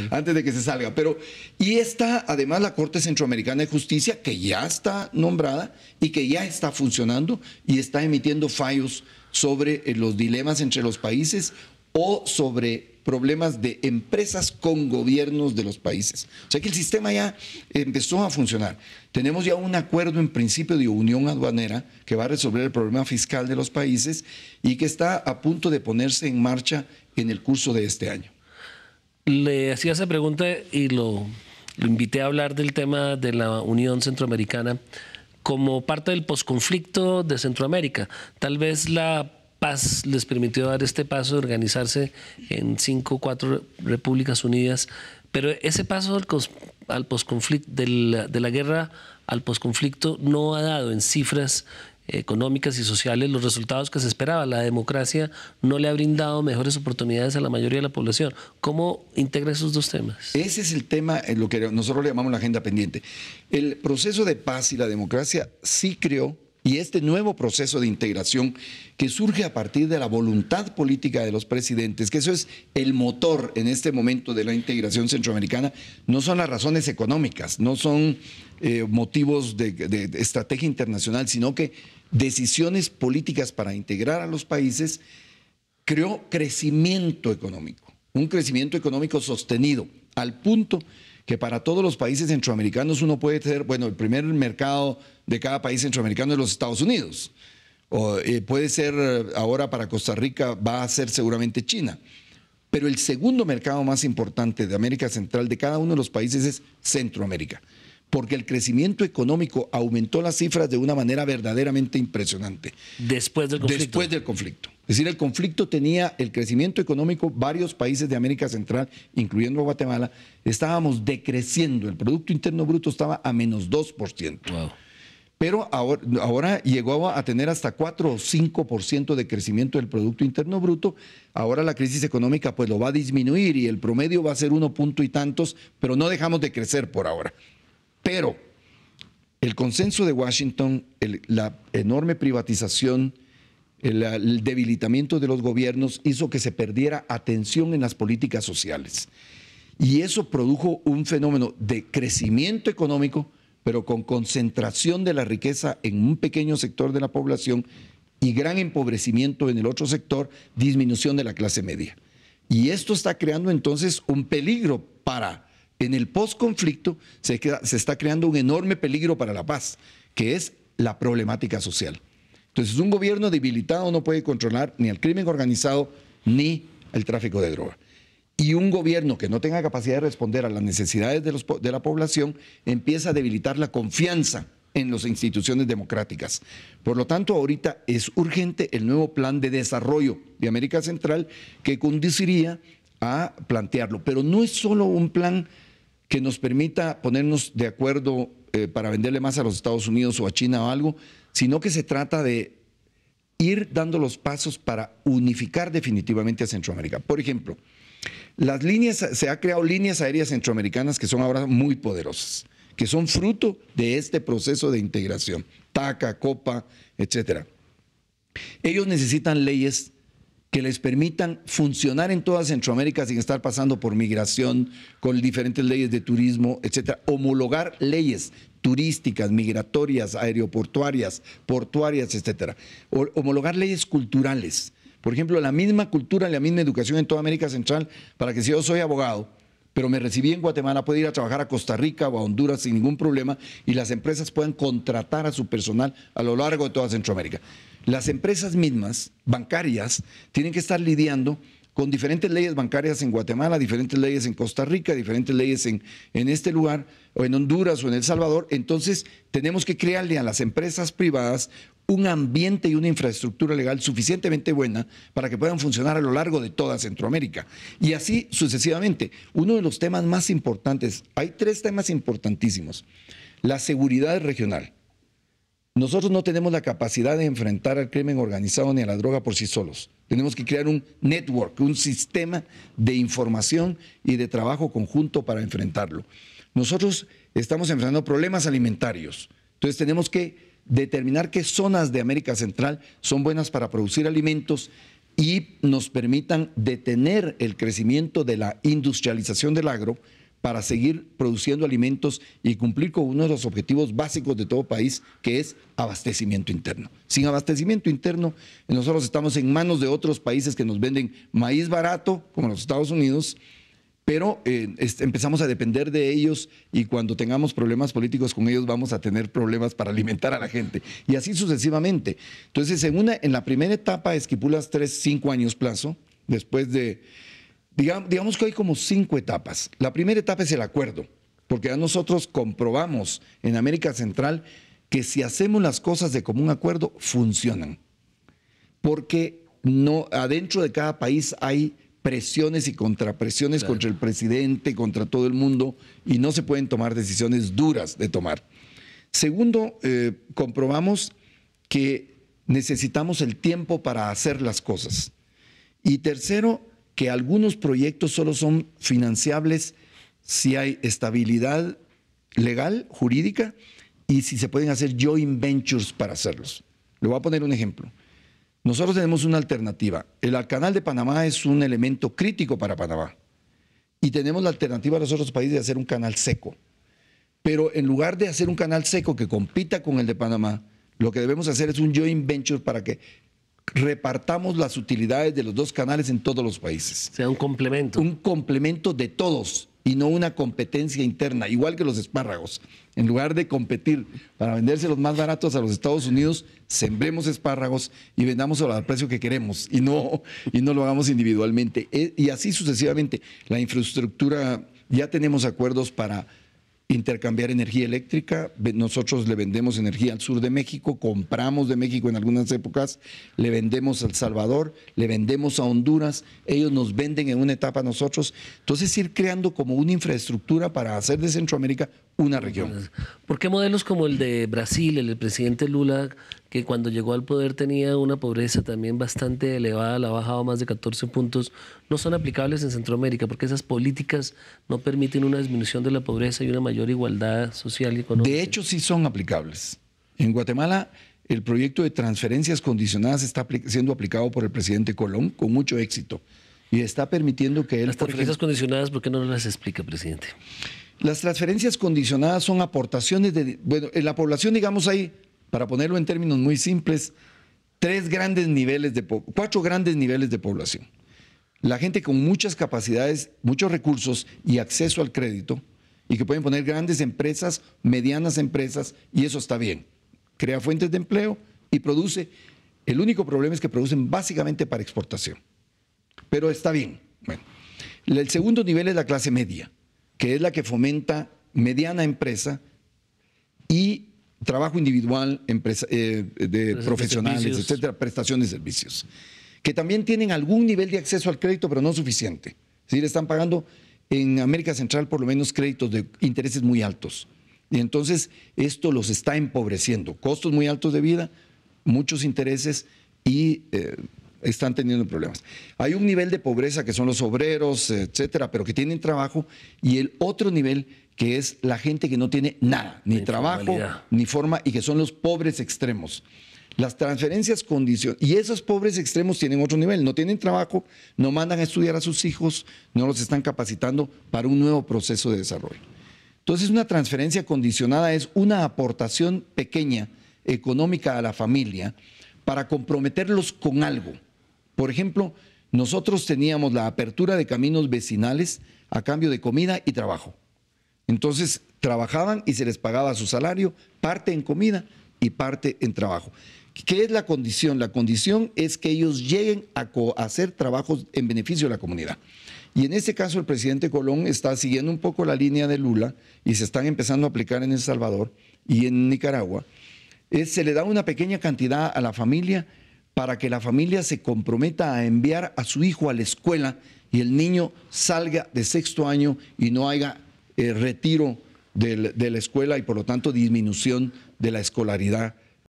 antes de que se salga. Y está además la Corte Centroamericana de Justicia, que ya está nombrada y que ya está funcionando y está emitiendo fallos sobre los dilemas entre los países o sobre problemas de empresas con gobiernos de los países. O sea que el sistema ya empezó a funcionar. Tenemos ya un acuerdo en principio de unión aduanera que va a resolver el problema fiscal de los países y que está a punto de ponerse en marcha en el curso de este año. Le hacía esa pregunta y lo invité a hablar del tema de la Unión Centroamericana como parte del posconflicto de Centroamérica. Tal vez la paz les permitió dar este paso de organizarse en 5 o 4 repúblicas unidas, pero ese paso al posconflicto, de la guerra al posconflicto, no ha dado en cifras económicas y sociales los resultados que se esperaba. La democracia no le ha brindado mejores oportunidades a la mayoría de la población. ¿Cómo integra esos dos temas? Ese es el tema, lo que nosotros le llamamos la agenda pendiente. El proceso de paz y la democracia sí creó, y este nuevo proceso de integración que surge a partir de la voluntad política de los presidentes, que eso es el motor en este momento de la integración centroamericana, no son las razones económicas, no son motivos de estrategia internacional, sino que decisiones políticas para integrar a los países, creó crecimiento económico, un crecimiento económico sostenido, al punto que para todos los países centroamericanos uno puede tener, bueno, el primer mercado de cada país centroamericano es los Estados Unidos, o puede ser ahora para Costa Rica, va a ser seguramente China, pero el segundo mercado más importante de América Central de cada uno de los países es Centroamérica, porque el crecimiento económico aumentó las cifras de una manera verdaderamente impresionante. Después del conflicto. Después del conflicto. Es decir, el conflicto tenía el crecimiento económico, varios países de América Central, incluyendo Guatemala, estábamos decreciendo, el Producto Interno Bruto estaba a menos 2%. Wow. Pero ahora llegó a tener hasta 4 o 5% de crecimiento del Producto Interno Bruto. Ahora la crisis económica pues lo va a disminuir y el promedio va a ser 1 punto y tantos, pero no dejamos de crecer por ahora. Pero el consenso de Washington, la enorme privatización, el debilitamiento de los gobiernos hizo que se perdiera atención en las políticas sociales. Y eso produjo un fenómeno de crecimiento económico, pero con concentración de la riqueza en un pequeño sector de la población y gran empobrecimiento en el otro sector, disminución de la clase media. Y esto está creando entonces un peligro en el posconflicto se está creando un enorme peligro para la paz, que es la problemática social. Entonces, un gobierno debilitado no puede controlar ni el crimen organizado ni el tráfico de droga. Y un gobierno que no tenga capacidad de responder a las necesidades de la población empieza a debilitar la confianza en las instituciones democráticas. Por lo tanto, ahorita es urgente el nuevo plan de desarrollo de América Central que conduciría a plantearlo. Pero no es solo un plan que nos permita ponernos de acuerdo para venderle más a los Estados Unidos o a China o algo, sino que se trata de ir dando los pasos para unificar definitivamente a Centroamérica. Por ejemplo, se ha creado líneas aéreas centroamericanas que son ahora muy poderosas, que son fruto de este proceso de integración, TACA, COPA, etcétera. Ellos necesitan leyes que les permitan funcionar en toda Centroamérica sin estar pasando por migración, con diferentes leyes de turismo, etcétera. Homologar leyes turísticas, migratorias, aeroportuarias, portuarias, etcétera. Homologar leyes culturales. Por ejemplo, la misma cultura, la misma educación en toda América Central, para que si yo soy abogado, pero me recibí en Guatemala, puedo ir a trabajar a Costa Rica o a Honduras sin ningún problema y las empresas puedan contratar a su personal a lo largo de toda Centroamérica. Las empresas mismas, bancarias, tienen que estar lidiando con diferentes leyes bancarias en Guatemala, diferentes leyes en Costa Rica, diferentes leyes en este lugar, o en Honduras o en El Salvador. Entonces, tenemos que crearle a las empresas privadas un ambiente y una infraestructura legal suficientemente buena para que puedan funcionar a lo largo de toda Centroamérica. Y así sucesivamente. Uno de los temas más importantes, hay 3 temas importantísimos. La seguridad regional. Nosotros no tenemos la capacidad de enfrentar al crimen organizado ni a la droga por sí solos. Tenemos que crear un network, un sistema de información y de trabajo conjunto para enfrentarlo. Nosotros estamos enfrentando problemas alimentarios. Entonces tenemos que determinar qué zonas de América Central son buenas para producir alimentos y nos permitan detener el crecimiento de la industrialización del agro para seguir produciendo alimentos y cumplir con uno de los objetivos básicos de todo país, que es abastecimiento interno. Sin abastecimiento interno, nosotros estamos en manos de otros países que nos venden maíz barato, como los Estados Unidos, pero empezamos a depender de ellos y cuando tengamos problemas políticos con ellos vamos a tener problemas para alimentar a la gente y así sucesivamente. Entonces, en la primera etapa, Esquipulas 5 años plazo, después de, digamos que hay como 5 etapas. La primera etapa es el acuerdo, porque ya nosotros comprobamos en América Central que si hacemos las cosas de común acuerdo, funcionan. Porque adentro de cada país hay presiones y contrapresiones contra el presidente, contra todo el mundo, y no se pueden tomar decisiones duras de tomar. Segundo, comprobamos que necesitamos el tiempo para hacer las cosas. Y tercero, que algunos proyectos solo son financiables si hay estabilidad legal, jurídica, y si se pueden hacer joint ventures para hacerlos. Le voy a poner un ejemplo. Nosotros tenemos una alternativa. El canal de Panamá es un elemento crítico para Panamá. Y tenemos la alternativa a los otros países de hacer un canal seco. Pero en lugar de hacer un canal seco que compita con el de Panamá, lo que debemos hacer es un joint venture para que repartamos las utilidades de los dos canales en todos los países. Sea un complemento. Un complemento de todos y no una competencia interna, igual que los espárragos. En lugar de competir para venderse los más baratos a los Estados Unidos, sembremos espárragos y vendamos al precio que queremos y no lo hagamos individualmente. Y así sucesivamente. La infraestructura, ya tenemos acuerdos para intercambiar energía eléctrica. Nosotros le vendemos energía al sur de México, compramos de México en algunas épocas, le vendemos a El Salvador, le vendemos a Honduras, ellos nos venden en una etapa a nosotros. Entonces, ir creando como una infraestructura para hacer de Centroamérica una región. ¿Por qué modelos como el de Brasil, el presidente Lula, que cuando llegó al poder tenía una pobreza también bastante elevada, la ha bajado más de 14 puntos, no son aplicables en Centroamérica? Porque esas políticas no permiten una disminución de la pobreza y una mayor igualdad social y económica. De hecho, sí son aplicables. En Guatemala, el proyecto de transferencias condicionadas está siendo aplicado por el presidente Colón con mucho éxito y está permitiendo que él... Las transferencias condicionadas, ¿por qué no nos las explica, presidente? Las transferencias condicionadas son aportaciones bueno, en la población, digamos, hay, para ponerlo en términos muy simples, 4 grandes niveles de población. La gente con muchas capacidades, muchos recursos y acceso al crédito, y que pueden poner grandes empresas, medianas empresas, y eso está bien. Crea fuentes de empleo y produce. El único problema es que producen básicamente para exportación. Pero está bien. Bueno, el segundo nivel es la clase media, que es la que fomenta mediana empresa y trabajo individual, de profesionales, etcétera, prestación de servicios, que también tienen algún nivel de acceso al crédito, pero no suficiente. Es decir, están pagando en América Central por lo menos créditos de intereses muy altos. Y entonces esto los está empobreciendo. Costos muy altos de vida, muchos intereses y están teniendo problemas. Hay un nivel de pobreza que son los obreros, etcétera, pero que tienen trabajo, y el otro nivel que es la gente que no tiene nada, ni trabajo, ni forma, y que son los pobres extremos. Las transferencias condicionadas, y esos pobres extremos tienen otro nivel, no tienen trabajo, no mandan a estudiar a sus hijos, no los están capacitando para un nuevo proceso de desarrollo. Entonces, una transferencia condicionada es una aportación pequeña, económica a la familia, para comprometerlos con algo. Por ejemplo, nosotros teníamos la apertura de caminos vecinales a cambio de comida y trabajo. Entonces, trabajaban y se les pagaba su salario, parte en comida y parte en trabajo. ¿Qué es la condición? La condición es que ellos lleguen a hacer trabajos en beneficio de la comunidad. Y en este caso el presidente Colón está siguiendo un poco la línea de Lula y se están empezando a aplicar en El Salvador y en Nicaragua. Se le da una pequeña cantidad a la familia para que la familia se comprometa a enviar a su hijo a la escuela y el niño salga de 6º año y no haya retiro de la escuela y por lo tanto disminución de la escolaridad